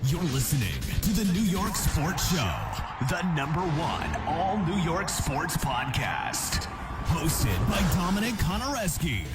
You're listening to the New York Sports Show, the #1 all New York sports podcast. Hosted by Dominic Konareski.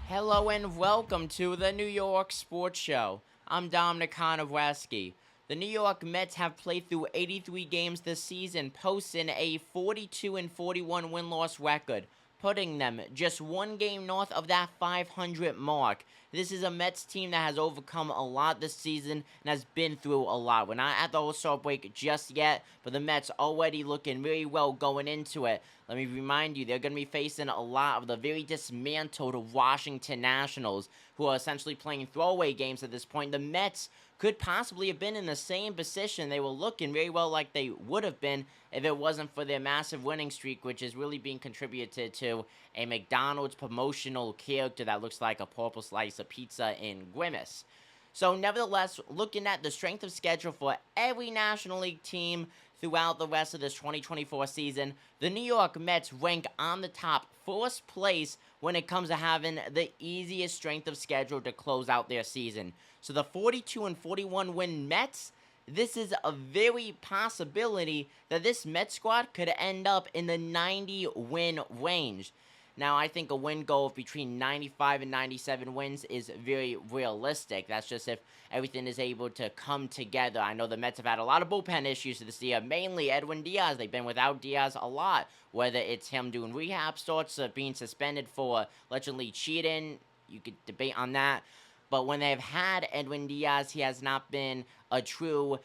Hello and welcome to the New York Sports Show. I'm Dominic Konareski. The New York Mets have played through 83 games this season, posting a 42-41 win-loss record, putting them just one game north of that 500 mark. This is a Mets team that has overcome a lot this season and has been through a lot. We're not at the All-Star break just yet, but the Mets already looking really well going into it. Let me remind you, they're going to be facing a lot of the very dismantled Washington Nationals, who are essentially playing throwaway games at this point. The Mets could possibly have been in the same position. They were looking very well like they would have been if it wasn't for their massive winning streak, which is really being contributed to a McDonald's promotional character that looks like a purple slice of pizza in Grimace. So nevertheless, looking at the strength of schedule for every National League team throughout the rest of this 2024 season, the New York Mets rank on the top first place when it comes to having the easiest strength of schedule to close out their season. So the 42-41 win Mets, this is a very possibility that this Mets squad could end up in the 90 win range. Now, I think a win goal of between 95 and 97 wins is very realistic. That's just if everything is able to come together. I know the Mets have had a lot of bullpen issues this year, mainly Edwin Diaz. They've been without Diaz a lot, whether it's him doing rehab starts or being suspended for allegedly cheating. You could debate on that. But when they've had Edwin Diaz, he has not been a true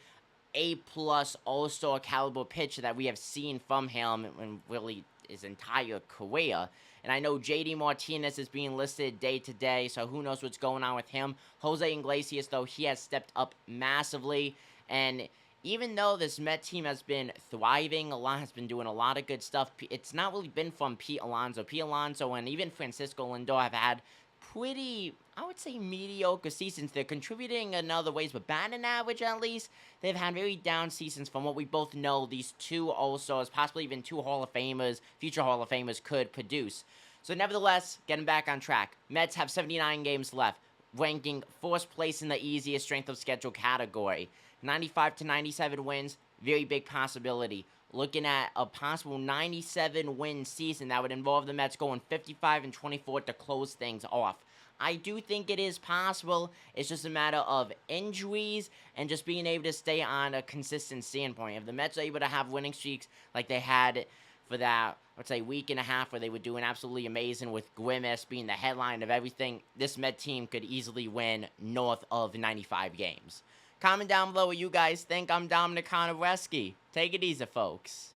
A-plus All-Star caliber pitcher that we have seen from him in really his entire career. And I know JD Martinez is being listed day to day, so who knows what's going on with him. Jose Iglesias, though, he has stepped up massively. And even though this Met team has been thriving, a lot has been doing a lot of good stuff, it's not really been from Pete Alonso. Pete Alonso and even Francisco Lindor have had pretty, I would say, mediocre seasons. They're contributing in other ways, but batting average at least, they've had very down seasons from what we both know these two All-Stars, possibly even two Hall of Famers, future Hall of Famers could produce. So nevertheless, getting back on track, Mets have 79 games left, ranking first place in the easiest strength of schedule category. 95 to 97 wins, very big possibility. Looking at a possible 97-win season that would involve the Mets going 55-24 to close things off. I do think it is possible. It's just a matter of injuries and just being able to stay on a consistent standpoint. If the Mets are able to have winning streaks like they had for that, let's say, week and a half where they were doing absolutely amazing with Grimace being the headline of everything, this Met team could easily win north of 95 games. Comment down below what you guys think. I'm Dominic Konareski. Take it easy, folks.